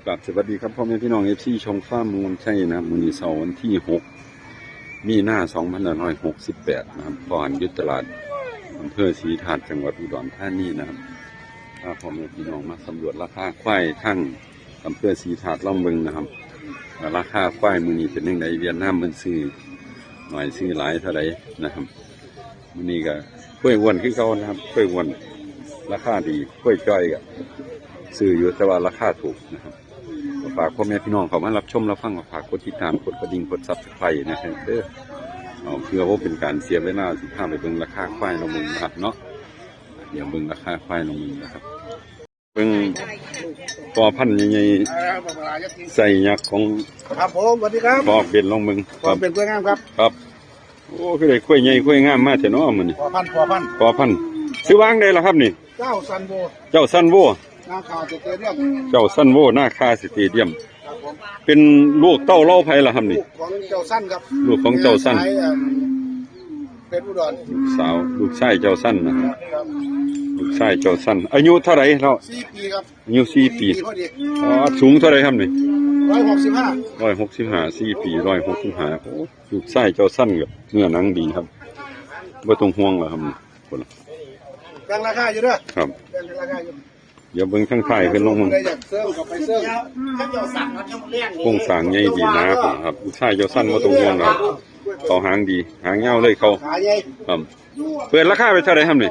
ครับสวัสดีครับพ่อแม่พี่น้องเอฟซีช่องฟ้ามูลใช่นะครับมื้อนี้เสาร์วันที่6มีนา2568นะครับก่อนยุทธตลาดอำเภอศรีธาตุจังหวัดอุดรธานีนะครับพ่อแม่พี่น้องมาสำรวจราคาควายทั้งอำเภอศรีธาตุล่องเบิงนะครับราคาควายมื้อนี้เป็นยังไงเวียดนามมันซื้อหน่อยซื้อหลายเท่าไหร่นะครับมื้อนี้ก็กล้วยอ้วนคือเก่านะครับกล้วยอ้วนราคาดีกล้วยจ้อยก็ซื้ออยู่แต่ว่าราคาถูกนะครับฝากพ่อแม่พี่น้องเขามารับชมรับฟังฝากกดติดตามกดกระดิ่งกดซับสไครต์นะครับเด้อเพื่อว่าเป็นการเสียเวลาสิพาไปเบิ่งราคาควายลงมือนะครับเนาะเดี๋ยวเบิ่งราคาควายลงมือนะครับเบิ่งพอพันธุ์ใหญ่ๆใส่ยักษ์ของครับผมสวัสดีครับพอกเป็นลงมือผมเป็นกล้วยงามครับครับโอ้คือได้กล้วยใหญ่กล้วยงามมากเถอะเนาะมื้อนี้พอพันธุ์ซื้อวางได้แล้วครับนี่เจ้าซันโวนาคาสเตเดียมเจ้าซันโวหน้าคาสเตเดียมเป็นลูกเต้าเล่าไผล่ะครับนี่ลูกของเจ้าสั้นครับลูกของเจ้าสั้นเป็นอุดรสาวลูกชายเจ้าสั้นนะลูกชายเจ้าสั้นอายุเท่าไหร่แล้ว4 ปีครับอายุ4 ปีสูงเท่าไหร่ครับนี่165 4 ปี165โอ้ลูกชายเจ้าสั้นกับเนื้อหนังดีครับบ่ต้องห่วงหรอกครับคนแบ่งราคาอยู่เด้อครับแบ่งราคาอยู่อย่าเบิ่งข้างท้ายขึ้นลงมึงโครงสร้างใหญ่ดีนะครับลูกชายเจ้าสั้นบ่ต้องห่วงหรอกเขาหางดีหางยาวเลยเขาครับเปิดราคาไปเท่าไหร่ครับนี่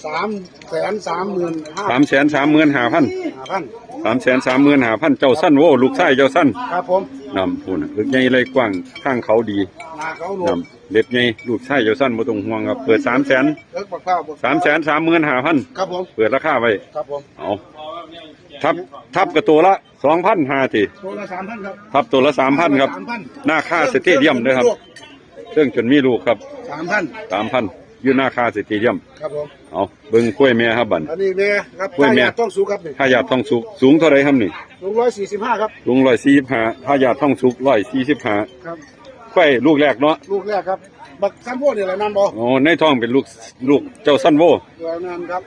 335,000 เจ้าสั้นโว้ลูกชายเจ้าสั้นครับผมนำพูดลึกใหญ่เลยกว้างข้างเขาดีนำเล็บใหญ่ลูกชายเจ้าสั้นบ่ต้องห่วงครับเปิด335,000ครับผมเปิดราคาไว้ครับผมเอาทับกับตัวละ 2,500 ทีตัวละ 3,000 ครับทับตัวละ 3,000 ครับหน้าค่าสเตเดียมด้วยครับเครื่องจนมีลูกครับ 3,000 อยู่หน้าค่าสเตเดียมครับผมเอาเบิ่งกล้วยแม่ครับบัดอันนี้แม่ครับกล้วยแม่ต้องสูงครับนี่ถ้าอยากต้องสูงเท่าไรครับนี่สูง145ครับสูง145ถ้าอยากต้องสูง145ครับกล้วยลูกแรกเนาะลูกแรกครับบักซันโวนี่แหละนั่นบ่อ๋อในท้องเป็นลูกเจ้าซันโวนั่นครับ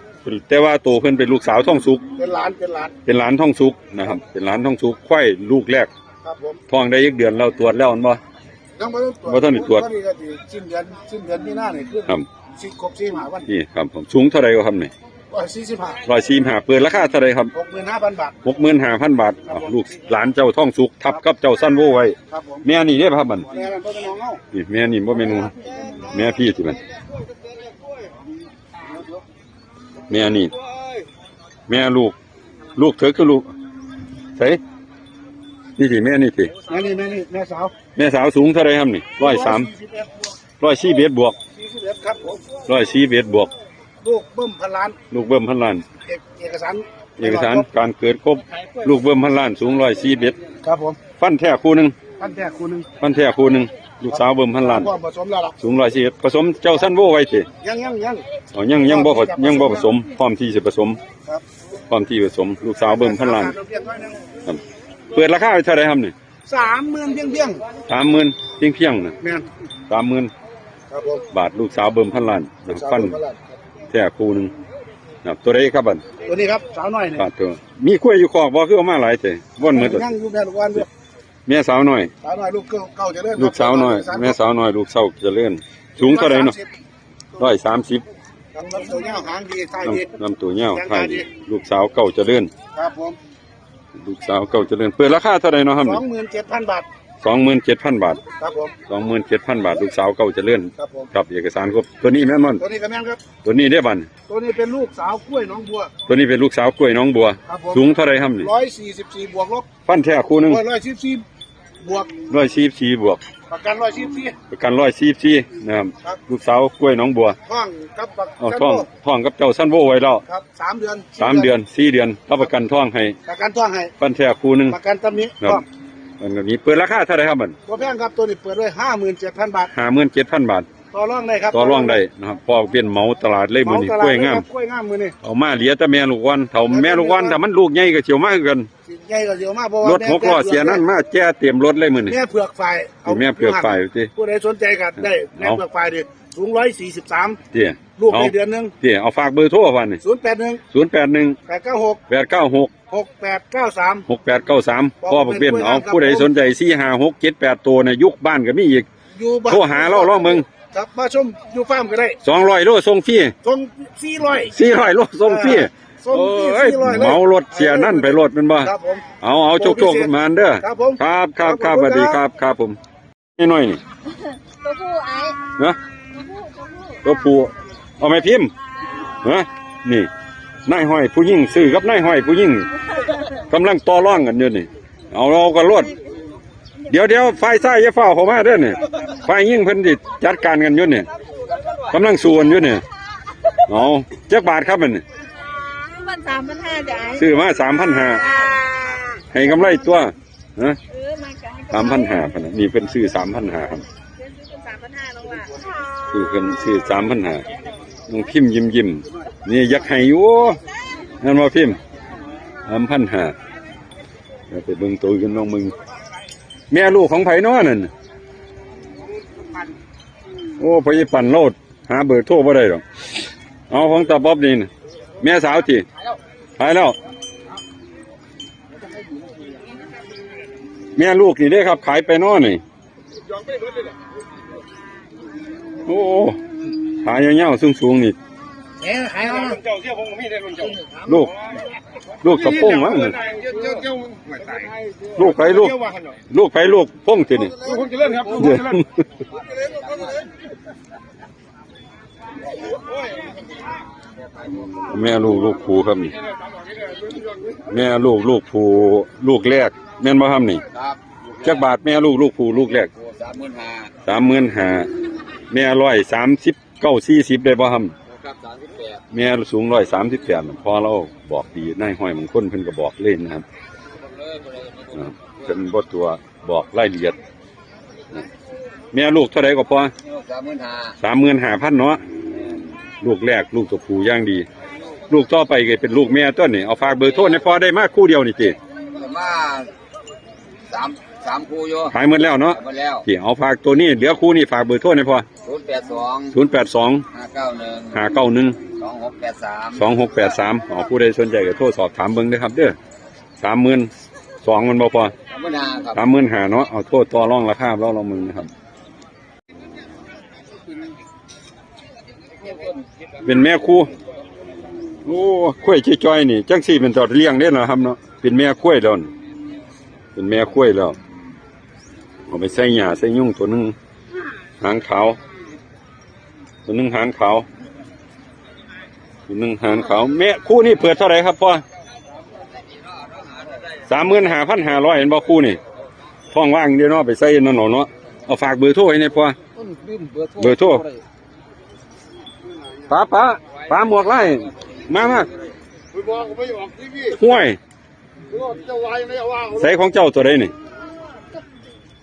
แต่ว่าโตขึ้นเป็นลูกสาวท้องสุกเป็นหลานท้องสุกนะครับเป็นหลานท้องสุกกล้วยลูกแรกครับผมท้องได้อีกเดือนแล้วตรวจแล้วอันบ่ยังบ่ทันได้ตรวจสิ้นเดือนมีนาเนี่ยคือครับครบ45วันนี่ครับผมสูงเท่าไรก็ครับนี่145เปิดราคาเท่าไรครับ 65,000 บาท 65,000 บาทลูกหลานเจ้าท้องสุกทับกับเจ้าซันโวไว้แม่นี่เด้อครับบัดนี่แม่นี่บ่แม่นแม่พี่สิบัดแม่นี่แม่ลูกเธอคือลูกใส่นี่สิแม่นี่สิแม่สาวสูงเท่าไรครับนี่141บวก41ครับผม141บวกลูกเบิ่มพันล้านเอกสารการเกิดครบลูกเบิ่มพันล้านสูง141ครับผมฟันแท้คู่นึงลูกสาวเบิ่มพันล้านผสมแล้วสูง141ผสมเจ้าซันโวไว้สิยังบ่ผสมพร้อมที่จะผสมครับพร้อมที่ผสมลูกสาวเบิ่มพันล้านเปิดราคาเท่าไหร่ครับนี่30,000เพียงนะแม่น30,000ครับผมบาทลูกสาวเบิ่มพันล้านฟันแท้คู่นึงตัวใดครับบัดตัวนี้ครับสาวน้อยนี่ตัวมีกล้วยอยู่คอกบ่คือเอามาหลายแต่ว่นหมดยังอยู่แม่ลูกวันด้วยแม่สาวน้อยลูกเก่าเจริญลูกสาวน้อยแม่สาวน้อยลูกเฒ่าเจริญสูงเท่าไหร่เนาะ130ลำตัวเหี่ยวหางดีท้ายดีลำตัวเหี่ยวท้ายดีลูกสาวเก่าเจริญครับผมลูกสาวเก่าเจริญเปิดราคาเท่าไหร่เนาะครับ27,000 บาท27,000 บาทครับผม27,000 บาทลูกสาวเก่าเจริญครับผมครับเอกสารครบตัวนี้แม่นบ่ตัวนี้ก็แม่นครับตัวนี้ได้บัดตัวนี้เป็นลูกสาวกล้วยน้องบัวตัวนี้เป็นลูกสาวกล้วยน้องบัวสูงเท่าไหร่ครับนี่144บวกลบฟันแท้คู่นึง144บวก144บวกประกัน144นะครับลูกสาวกล้วยน้องบัวท้องกับท้องกับเจ้าซันโวไว้แล้วครับ3 เดือน4 เดือนรับประกันท้องให้ฟันแท้คู่นึงประกันตำหนิครับอันนี้เปิดราคาเท่าไหร่ครับมันบ่แพงครับตัวนี้เปิดไว้57,000 บาท57,000 บาทต่อรองได้ครับต่อรองได้นะครับพอเป็นเหมาตลาดเลยมื้อนี้กล้วยงามมื้อนี้เอามาเหลือแต่แม่ลูกวันเฒ่าแม่ลูกวันถ้ามันลูกใหญ่ก็เฉียวมากกันใหญ่ก็เฉียวมากเพราะว่ารถ6ล้อเสียนั่นมาแจ้เต็มรถเลยมื้อนี้แม่เผือกฝ่ายแม่เผือกฝ่ายติผู้ใดสนใจก็ได้แม่เผือกฝ่ายดิสูง143ติลูกในเดือนนึงติเอาฝากเบอร์โทรว่านี่081 896 6893 6893พ่อบักเบี้ยนเอาผู้ใดสนใจ4 5 6 7 8ตัวเนี่ยยุคบ้านก็มีอีก อยู่บ้าน โทรหาเราลองมึง ครับมาชมอยู่ฟาร์มก็ได้ 200โลส่งฟรี ส่ง400 400โลส่งฟรี ส่งฟรี เอ้ย 400เลย เหมารถเสียนั่นไปรถมันบ่ ครับผม เอาโชคๆกันมาเด้อ ครับผม ครับสวัสดีครับผมนี่หน่อยนี่ ตัวผู้ไอ้ นะ ตัวผู้ ตัวผู้เอาไม้พิมพ์นะนี่นายห้อยผู้ยิ่งซื้อกับนายห้อยผู้ยิ่งกำลังต่อร่องกันอยู่นี่เอาเราก็รวดเดี๋ยวไฟซ้ายอย่าเฝ้าเข้ามาเด้อนี่ไฟยิ่งเพิ่นสิจัดการกันอยู่นี่กำลังสู้กันอยู่นี่เอาจักบาทครับมันนี่ มัน3,500จ้ะไอ้ ซื้อมา3,500ให้กำไรตัวฮะ มันก็ให้ 3,500พะนะนี่เพิ่นซื้อ3,500ครับ 3,500ลงว่า คือเพิ่นซื้อ3,500น้องพิมพ์ยิ้มนี่อยากให้อยู่นั่นว่าพิมพ์3,500แล้วไปเบิ่งตัวกันน้องมึงแม่ลูกของไผน้อนั่นโอ้พ่อใหญ่ปั่นโลดหาเบอร์โทรบ่ได้หรอกเอาของตาบ๊อบนี่น่ะแม่สาวติหายแล้วแม่ลูกนี่เด้ครับขายไปน้อนี่โอ้ขายยาวๆสูงๆนี่ ขายเอา ลูกสะโพงมั้งนี่ลูกไปลูกพงสินี่ คนจะเล่นครับ เดี๋ยวแม่ลูกผูครับนี่แม่ลูกผูลูกแรกแม่นบ่ครับนี่ ครับ จักบาทแม่ลูกผูลูกแรก 35,000 แม่139-40ได้บ่ครับ ครับ38 แม่สูง138พอเราบอกดีนายห้อยมงคลเพิ่นก็บอกเล่นนะครับเพิ่นบ่ตัวบอกรายละเอียดแม่ลูกเท่าใดก็พอ 35,000เนาะลูกแรกลูกตัวผู้ย่างดี ลูกต่อไปก็เป็นลูกแม่ต้นนี่เอาฝากเบอร์โทรให้พอได้มาคู่เดียวนี่ติ ประมาณ3คู่อยู่ ขายหมดแล้วเนาะ หมดแล้ว ที่เอาฝากตัวนี้เหลือคู่นี่ฝากเบอร์โทรให้พอ 082 082 591 591 2683 2683ผู้ใดสนใจก็โทรสอบถามเบิ่งเด้อครับเด้อ32,000มันบ่พอ 35,000ครับ 35,000เนาะเอาโทษต่อรองราคาเราลองมึงนะครับเป็นแม่คู่โอ้ข้วยจ้อยๆนี่จังสี่เป็นตอดเลี้ยงได้เหรอครับเนาะเป็นแม่ข้วยแล้วนี่เป็นแม่ข้วยแล้วเอาไปใส่หญ้าใส่ยุ่งตัวหนึงหางขาวตัวหนึงหางขาวตัวหนึงหางขาวแม่คู่นี่เปิดเท่าไหร่ครับพ่อ35,500เห็นบ่คู่นี่ท้องว่างเดี๋ยวเนาะไปใส่นั่นเนาะเอาฝากเบอร์โทรให้หน่อยพ่อเบอร์โทรป้าหมวกไล่มาห้วยใส่ของเจ้าตัวใดนี่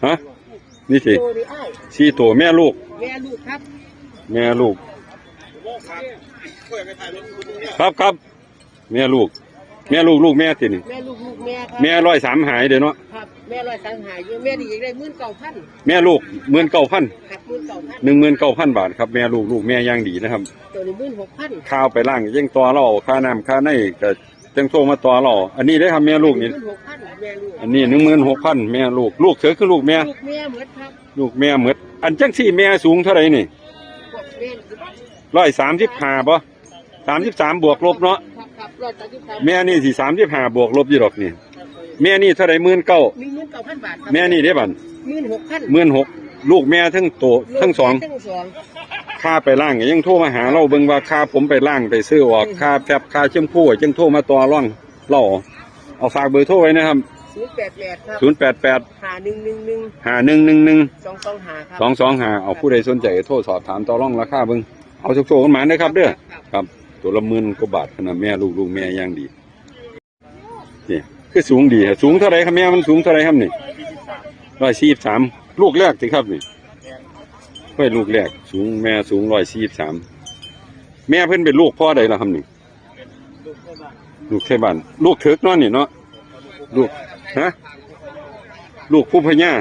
ฮะนี่สิ ตัวนี้ไอ้ สี่ตัวแม่ลูก แม่ลูกครับ แม่ลูกครับแม่ลูกลูกแม่ตินี่ แม่ลูกแม่ครับ แม่103หายเด้อเนาะ ครับแม่135อยู่แม่นี่อยากได้19,000 แม่ลูก19,000 ครับ19,000 บาทครับแม่ลูกแม่ย่างดีนะครับ ตัวนี้16,000 ข้าวไปล่างยังต่อเราค่าน้ำค่าในก็จังโทรมาต่อเราอันนี้ได้ครับแม่ลูกนี่ 16,000แม่ลูก อันนี้16,000แม่ลูกเสือคือลูกแม่ ลูกแม่หมดครับ ลูกแม่หมดอันจังสี่แม่สูงเท่าไหร่นี่ พวกแม่135บ่33บวกลบเนาะ ครับ133 แม่นี่สิ35บวกลบอยู่ดอกนี่แม่นี่เท่าไหร่19,000 19,000 บาทครับ แม่นี่ได้บัด 16,000 16,000ลูกแม่ทั้งโตทั้งสอง ทั้งสอง ค่าไปล่างก็ยังโทรมาหาเราเบิ่งว่าค่าผมไปล่างไปซื้อออกค่าแฟบค่าเชื่อมคู่จังโทรมาต่อร่องเราเอาฝากเบอร์โทรไว้นะครับ 088ครับ 088 5111 5111 225ครับ 225เอาผู้ใดสนใจโทรสอบถามต่อร่องราคาเบิ่งเอาโชคๆกันมาเด้อครับเด้อครับตัวละ10,000กว่าบาทขนาดแม่ลูกแม่ย่างดีนี่คือสูงดีฮะสูงเท่าไหร่ครับแม่มันสูงเท่าไหร่ครับนี่143ลูกแรกสิครับนี่ค่อยลูกแรกสูงแม่สูง143แม่เพิ่นเป็นลูกพ่อใดล่ะครับนี่ลูกไทบ้านลูกเถิกเนาะนี่เนาะลูกฮะลูกพุ่มพญา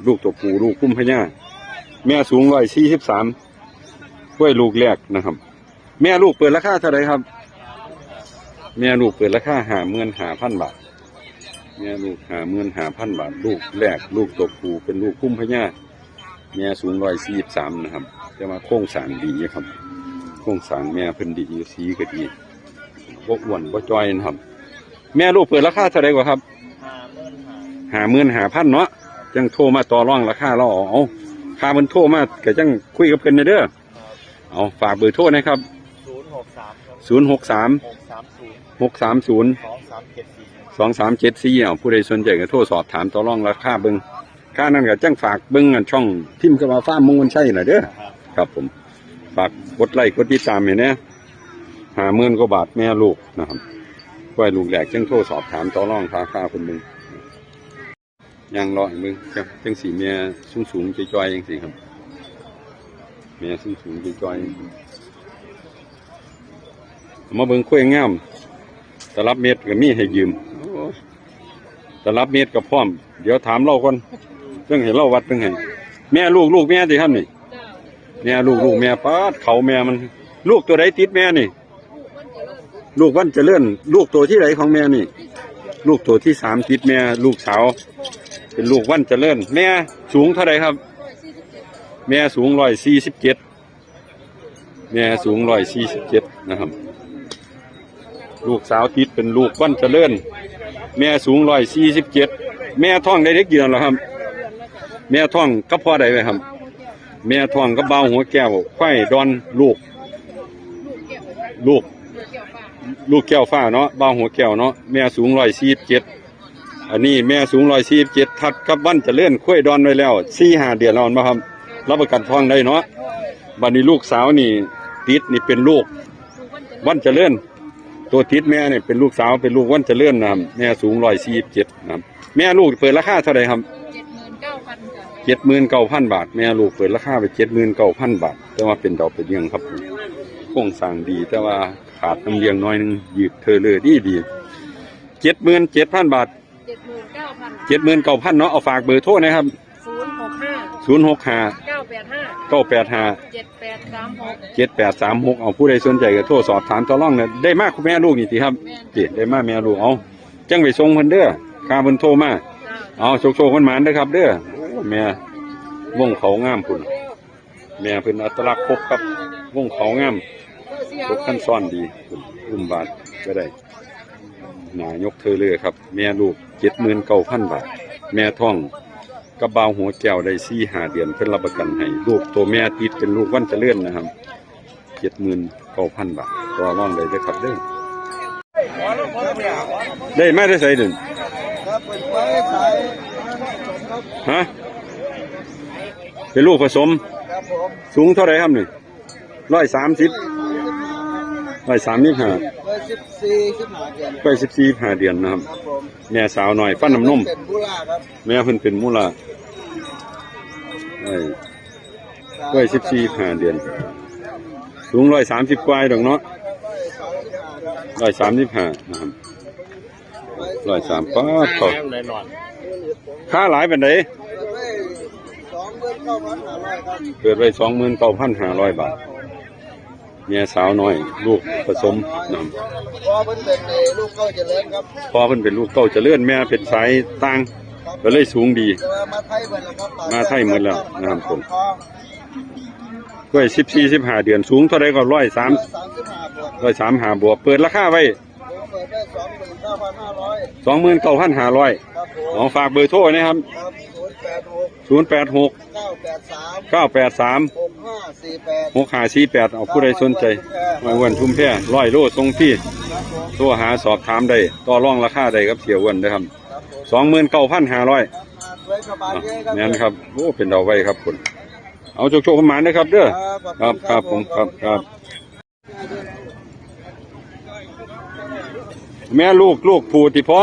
ลูกตัวผู้ลูกพุ่มพญาแม่สูง143ค่อยลูกแรกนะครับแม่ลูกเปิดราคาเท่าไหร่ครับ แม่ลูกเปิดราคา55,000 บาทแม่ลูก55,000 บาทลูกแรกลูกตัวผู้เป็นลูกคุ้มพญาแม่สูง143นะครับแต่ว่าโครงสร้างดีครับโครงสร้างแม่เพิ่นดีสีก็ดีบ่อ้วนบ่จ้อยนะครับแม่ลูกเปิดราคาเท่าไหร่กว่าครับ55,000เนาะจังโทรมาต่อรองราคาเราเอาค่าเพิ่นโทรมาก็จังคุยกับเพิ่นเด้อเอาฝากเบอร์โทรนะครับ063 630 2374เอาผู้ใดสนใจก็โทรสอบถามต่อรองราคาเบิ่งค่านั้นก็จังฝากเบิ่งช่องทิมกระบาฟ้าร์มมงคลชัยน่ะเด้อครับผมฝากกดไลค์กดติดตามให้แน่50,000 กว่าบาทแม่ลูกนะครับไว้ลูกแรกจังโทรสอบถามต่อรองราคาเพิ่นเบิ่งยังรอให้เบิ่งจังสิแม่สูงๆจ้อยๆจังซี่ครับแม่สูงๆจ้อยๆมาเบิ่งคุยงามตลับเม็ดก็มีให้ยืมตลับเม็ดก็พร้อมเดี๋ยวถามเราก่อนเรื่องให้เราวัดเรื่องให้แม่ลูกแม่สิครับนี่แม่ลูกแม่ป้าดเขาแม่มันลูกตัวใดติดแม่นี่ลูกวันเจริญลูกตัวที่ไหนของแม่นี่ลูกตัวที่3ติดแม่ลูกสาวเป็นลูกวันเจริญแม่สูงเท่าไหร่ครับแม่สูง147แม่สูง147นะครับลูกสาวติดเป็นลูกวันเจริญแม่สูง147แม่ท้องได้เด็กกี่เดือนแล้วครับแม่ท้องกับพ่อใดไหมครับแม่ท้องกับเบาหัวแก้วไข่ดอนลูกแก้วฟ้าเนาะเบาหัวแก้วเนาะแม่สูง147อันนี้แม่สูง147ทัดกับวันเจริญไข่ดอนไว้แล้ว4-5 เดือนแล้วนะครับรับประกันท้องได้เนาะบัดนี้ลูกสาวนี่ติดนี่เป็นลูกวันเจริญตัวติดแม่เนี่ยเป็นลูกสาวเป็นลูกวันเจริญนะครับแม่สูง147นะครับแม่ลูกเปิดราคาเท่าไหร่ครับ79,000 บาทแม่ลูกเปิดราคาไป79,000 บาทแต่ว่าเป็นดอกเป็นเลี้ยงครับโครงสร้างดีแต่ว่าขาดน้ำเลี้ยงน้อยนึงยืดเธอเลยดี77,000 บาท79,000เนาะเอาฝากเบอร์โทรนะครับ065 985 7836เอาผู้ใดสนใจก็โทรสอบถามต่อรองเนี่ยได้มากคุณแม่ลูกนี่สิครับได้มากแม่ลูกเอาจังไปส่งเพิ่นเด้อค่าเพิ่นโทรมาเอาโชคๆมันหมานเด้อครับเด้อแม่วงเขางามพุ่นแม่เพิ่นอัตลักษณ์ครบครับวงเขางามครบขั้นซ้อนดีอุ้มบาทก็ได้หน้ายกเธอเลยครับแม่ลูก79,000 บาทแม่ท้องกระเบาหัวแก้วได้4-5 เดือนเพิ่นรับประกันให้ลูกตัวแม่ติดเป็นลูกวันเจริญนะครับ79,000 บาทต่อรองได้เด้อครับเด้อได้มาได้ใส่เด้อฮะเป็นลูกผสมสูงเท่าไหร่ครับนี่135ไป14-15 เดือนนะครับแม่สาวหน่อยฟันน้ำนมแม่เพิ่นเป็นมูลาไป14-15 เดือนสูง130 กว่าดอกเนาะ135นะครับ130ป้าเขาค่าหลายเป็นไดเกิดไว้29,500 บาทแม่สาวน้อยลูกผสมนะครับพ่อเพิ่นเป็นลูกเต้าเจริญครับพ่อเพิ่นเป็นลูกเต้าเจริญแม่เป็นสายต่างก็เลยสูงดีมาไทยหมดแล้วนะครับผมก็14-15 เดือนสูงเท่าไรก็135 บวกเปิดราคาไว้29,500เอาฝากเบอร์โทรนะครับ086 983 6548เอาผู้ใดสนใจมาอ้วนชุมแพ100 โลทรงที่โทรหาสอบถามได้ต่อรองราคาได้ครับเสียอ้วนนะครับ29,500นี่นครับโอ้เป็นดอกไว้ครับคุณเอาโชคๆประมาณนะครับเด้อครับผมครับแม่ลูกผู้ที่พอ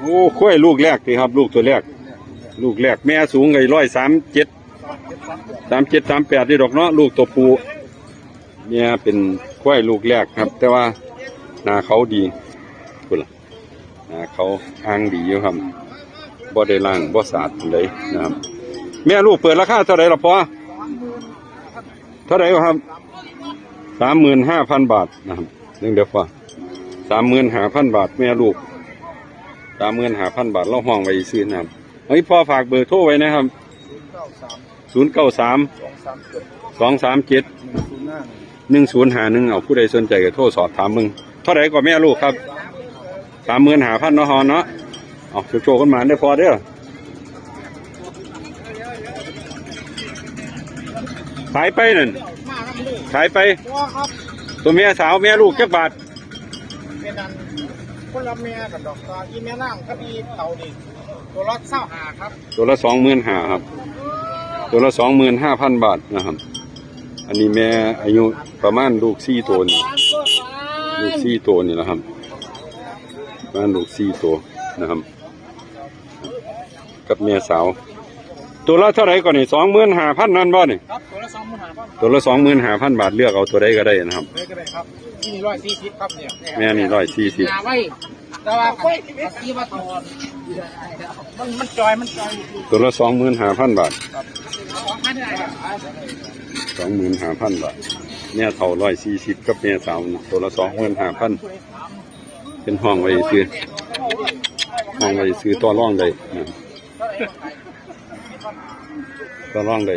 โอ้ค่อยลูกแรกสิครับลูกตัวแรกแม่สูงไง137 ที่ดอกเนาะลูกตัวผู้เนี่ยเป็นค่อยลูกแรกครับแต่ว่าหน้าเขาดีคุณล่ะหน้าเขาอ้างดีอยู่ครับบ่ได้ล่างบ่สาดเลยนะครับแม่ลูกเปิดราคาเท่าไหร่ล่ะพ่อเท่าไหร่ครับ 35,000 บาทนะครับเดี๋ยวพ่อ 35,000 บาทแม่ลูก35,000 บาทเราห้องไว้ซื้อนะครับเฮ้ยพ่อฝากเบอร์โทรไว้นะครับ093 237 1051เอาผู้ใดสนใจก็โทรสอบถามมึงเท่าไหร่ก็แม่ลูกครับ35,000เนาะฮอนเนาะเอาโชว์กันมาได้พอเด้อขายไปนั่นขายไปตัวเมียสาวเมียลูกจักบาทเป็นอันคนละเมียกับดอกตาอีแม่นั่งครับอีเต่าดิตัวละ25ครับตัวละ25,000ครับตัวละ25,000 บาทนะครับอันนี้แม่อายุประมาณลูก4ตัวนี่ลูก4ตัวนี่แหละครับประมาณลูก4ตัวนะครับกับเมียสาวตัวละเท่าไหร่ก่อนนี่25,000นั่นบ่นี่ครับตัวละ25,000ตัวละ25,000 บาทเลือกเอาตัวใดก็ได้นะครับได้ก็ได้ครับที่นี่140ครับเนี่ยแม่นี่140ไว้แต่ว่าที่ว่าตัวมันจอยตัวละ25,000 บาท2,000 25,000 บาทเนี่ยเท่า140กับเนี่ยสาวตัวละ25,000เป็นห้องไว้ซื้อต่อรองได้ต่อรองได้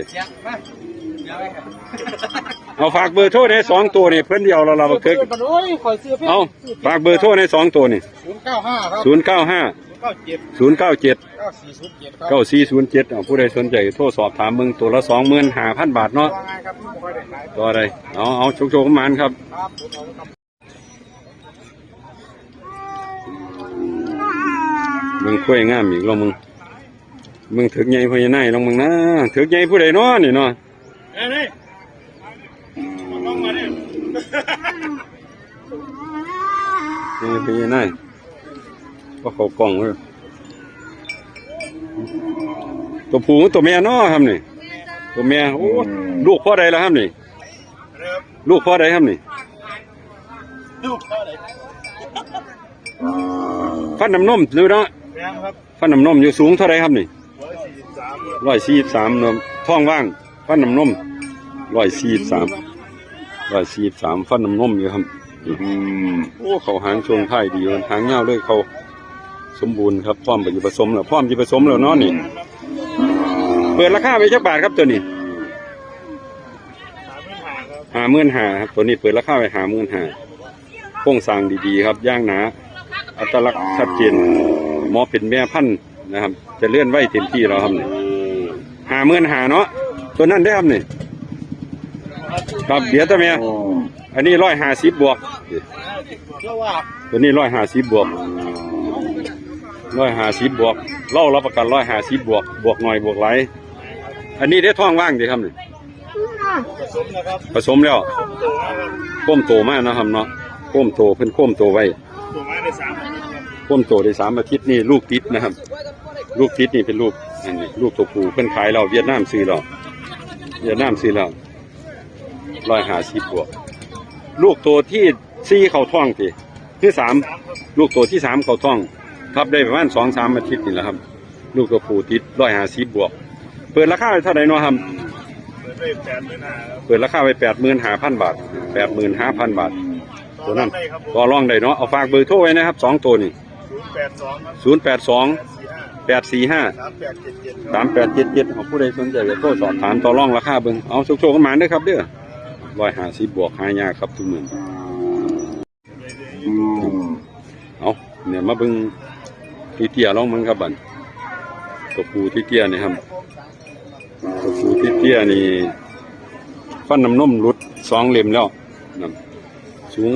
เอาฝากเบอร์โทรใน2ตัวนี่เพิ่นเดียวเราบ่เคยเอาฝากเบอร์โทรใน2ตัวนี่095 097 เอาผู้ใดสนใจโทรสอบถามมึงตัวละ25,000 บาทเนาะตัวอะไรเอาโชคๆมันครับมึงคุยงามอีกแล้วมึงถึกใหญ่พญานาคลองมึงนะถึกใหญ่ผู้ใดเนาะนี่เนาะนี่ลองมาดิพญานาคก็เขากล้องเลยตัวผู้ตัวแม่เนาะครับนี่ตัวแม่โอ้ลูกพ่อใดแล้วครับนี่ลูกพ่อใดครับนี่ฟันน้ำนมดูเนาะฟันน้ำนมอยู่สูงเท่าไรครับนี่143เนาะท้องว่างฟันน้ำนม143ฟันน้ำนมอยู่ครับโอ้เขาหางช่วงท้ายดีหางเงาเลยเขาสมบูรณ์ครับพร้อมจะผสมแล้วเนาะนี่เปิดราคาไปจักบาทครับตัวนี้55,000ครับตัวนี้เปิดราคาไป55,000โครงสร้างดีๆครับย่างหนาอัตลักษณ์ชัดเจนหมอเป็นแม่พันธุ์นะครับจะเลื่อนไว้เต็มที่แล้วครับนี่55,000เนาะตัวนั้นได้ครับนี่ครับเดี๋ยวตัวเมียอันนี้150 บวกตัวนี้150 บวกเล่ารับประกัน150 บวกหน่อยบวกหลายอันนี้ได้ท้องว่างดีครับนี่ผสมแล้วก้มโตมากนะครับเนาะก้มโตเพิ่นก้มโตไว้ก้มโตได้3 อาทิตย์นี่ลูกติดนะครับลูกติดนี่เป็นลูกอันนี้ลูกตัวผู้เพิ่นขายเราเวียดนามซื้อเรา150 บวกลูกตัวที่4เข้าท้องที่3ลูกตัวที่3เข้าท้องทับได้ประมาณ 2-3 อาทิตย์นี่แหละครับลูกตัวผู้ติด150 บวกเปิดราคาเท่าไหร่เนาะครับเปิดราคาไป85,000 บาท85,000 บาทตัวนั้นก็ลองได้เนาะเอาฝากเบอร์โทรไว้นะครับ2ตัวนี่082 845 3877เอาผู้ใดสนใจก็โทรสอบถามต่อรองราคาเบิ่งเอาโชคๆกันมาเด้อครับเด้อ150 บวกหายากครับทุกมื้อเอาเนี่ยมาเบิ่งที่เตี้ยลองมึงครับบัดตัวผู้ที่เตี้ยนี่ครับตัวผู้ที่เตี้ยนี่ฟันน้ำนมหลุด2 เล่มแล้วนะสูง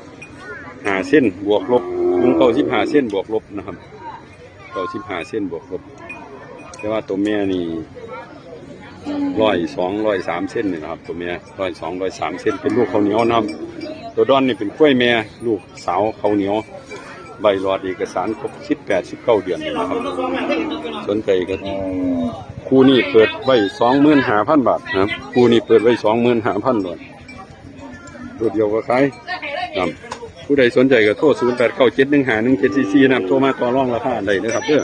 95 เส้นบวกลบสูง95 เส้นบวกลบนะครับ95 เส้นบวกลบแต่ว่าตัวแม่นี่102-103 เส้นนี่นะครับตัวแม่102-103 เส้นเป็นลูกข้าวเหนียวนะครับตัวดอนนี่เป็นกล้วยแม่ลูกสาวข้าวเหนียวใบหลอดเอกสารครบ18-19 เดือนนะครับสนใจก็คู่นี้เปิดไว้ 25,000 บาทนะครับคู่นี้เปิดไว้ 25,000 บาทตัวเดียวก็ขายครับผู้ใดสนใจก็โทร0897151744นะครับโทรมาต่อรองราคาได้นะครับเด้อ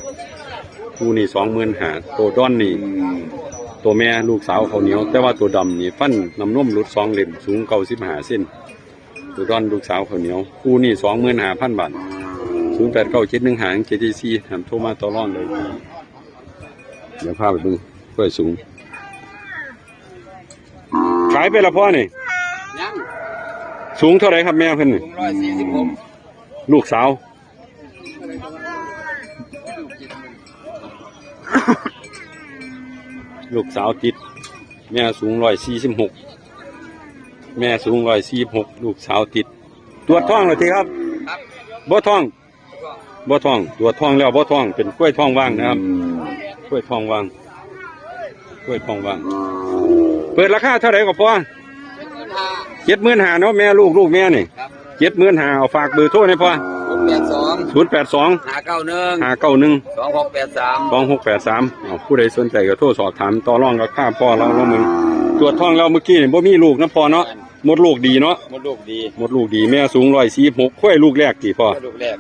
คู่นี้ 25,000ตัวดอนนี่ตัวแม่ลูกสาวข้าวเหนียวแต่ว่าตัวดำนี่ฟันน้ำนมหลุด2 เล่มสูง95 เส้น อุดรลูกสาวข้าวเหนียวคู่นี่25,000 บาท08971574โทรมาต่อรองเลยเดี๋ยวพาไปดูกล้วยสูงขายไปละพ่อนี่ ยัง สูงเท่าไหร่ครับแม่เพิ่นนี่ 146 ลูกสาว ลูกสาวติดแม่สูง146แม่สูง146ลูกสาวติดตรวจท้องเลยทีครับ ครับ บ่ท้องบ่ท้องตรวจท้องแล้วบ่ท้องเป็นกล้วยท้องว่างนะครับกล้วยท้องว่างกล้วยท้องว่างเปิดราคาเท่าไหร่ก็พอ 75,000เนาะแม่ลูกแม่นี่ ครับ 75,000เอาฝากเบอร์โทรให้พ่อ 082 082 591 591 2683 เอาผู้ใดสนใจก็โทรสอบถามต่อรองราคาพ่อเราแล้วมึงตรวจท้องเราเมื่อกี้นี่บ่มีลูกนะพ่อเนาะหมดลูกดีเนาะ มดลูกดี หมดลูกดีแม่สูง146ค่อยลูกแรกกี่พ่อ ลูกแรก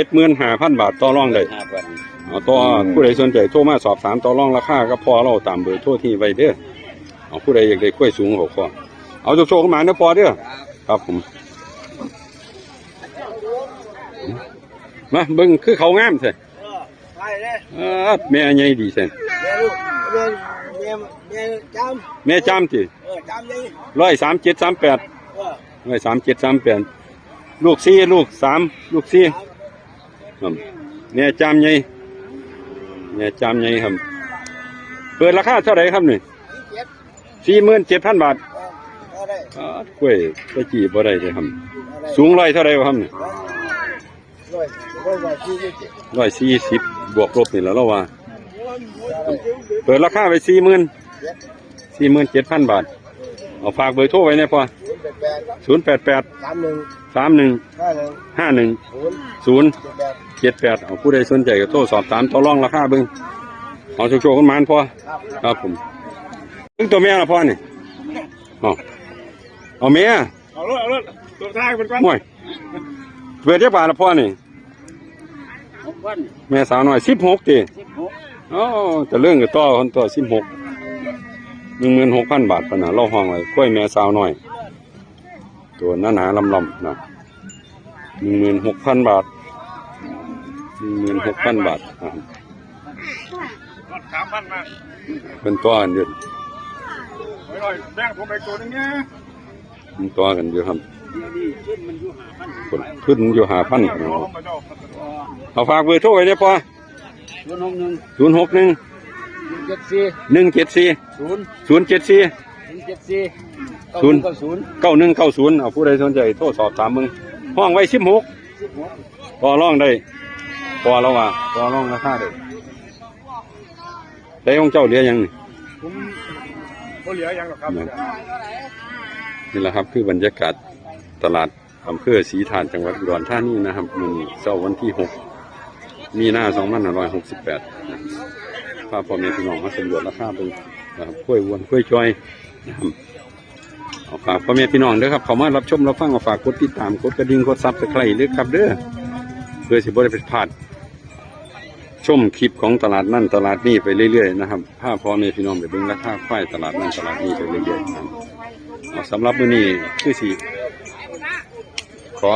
75,000 บาทต่อรองได้ 5,000 เอาต่อผู้ใดสนใจโทรมาสอบถามต่อรองราคาก็พอเราตามเบอร์โทรที่ไว้เด้อเอาผู้ใดอยากได้กล้วยสูงของพ่อเอาโชคๆเข้ามาเด้อพอเด้อครับผมมาเบิ่งคือเขางามแท้ ไปเลย แม่ใหญ่ดีแท้ แม่ลูกแม่จ แม่จำติ ำจำเลย 13738 เออ 13738ลูก4ลูก3ลูก4ครับแม่จำใหญ่แม่จำใหญ่ครับเปิดราคาเท่าไหร่ครับนี่ 47,000 บาท เอาได้ กล้วยตะกี้บ่ได้เลยครับสูงเท่าไหร่ครับนี่ 140บวกลบนี่แหล้วเราว่าเปิดราคาไป47,000 บาทเอาฝากเบอร์โทรไว้เนี่ยพ่อ088 31 51 078เอาผู้ใดสนใจก็โทรสอบถามต่อรองราคาเบิ่งเอาโชคๆกันมาพ่อครับผมถึงตัวแม่ละพ่อนี่เอาแม่ เอารถตัวท้ายเป็นก้อน ห่วยเปิดเท่าบาทละพ่อนี่ แม่สาวน้อย16ติอ๋อแต่เรื่องก็ต่อคนต่อ16 16,000 บาทปะนะเราห้องไว้กล้วยแม่สาวน้อย ตัวหนาๆลำๆนะ 16,000 บาท 16,000 บาทรอ่าถ3,000มา เป็นตัวกันอยู่ ไว้หน่อยแบ่งผมไปตัวนึงเนี่ย เป็นตัวกันอยู่ครับคนขึ้นอยู่5,000เอาฝากเบอร์โทรไว้ได้ป่ะ061 174 074 9190เอาผู้ใดสนใจโทรสอบถามมึงห้องไว้16ต่อรองได้พอแล้วว่าต่อรองราคาได้ได้ของเจ้าเหลือยังนี่ ผมก็เหลือยังหรอกครับ นี่แหละครับคือบรรยากาศตลาดอำเภอศรีธาตุจังหวัดอุดรธานีนะครับมื้อนี้เช้าวันที่6มีนา2568พาพ่อแม่พี่น้องมาสำรวจราคาเบิ่งนะครับกล้วยอ้วนกล้วยจ้อยนะครับเอาฝากพ่อแม่พี่น้องเด้อครับเข้ามารับชมรับฟังเอาฝากกดติดตามกดกระดิ่งกดซับสไครต์ด้วยครับเด้อเพื่อสิบ่ได้พลาดชมคลิปของตลาดนั่นตลาดนี้ไปเรื่อยๆนะครับพาพ่อแม่พี่น้องไปเบิ่งราคาควายตลาดนั่นตลาดนี้ไปเรื่อยๆนะครับสำหรับมื้อนี้คือสิขอ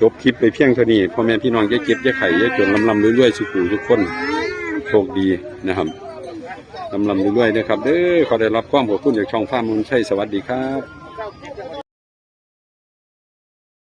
จบคลิปไปเพียงเท่านี้พ่อแม่พี่น้องอย่าเจ็บอย่าไข้อย่าจนลำเรื่อยๆสุขุทุกคนโชคดีนะครับลำเรื่อยๆนะครับเด้อขอได้รับความขอบคุณจากช่องฟ้ามุนชัยสวัสดีครับ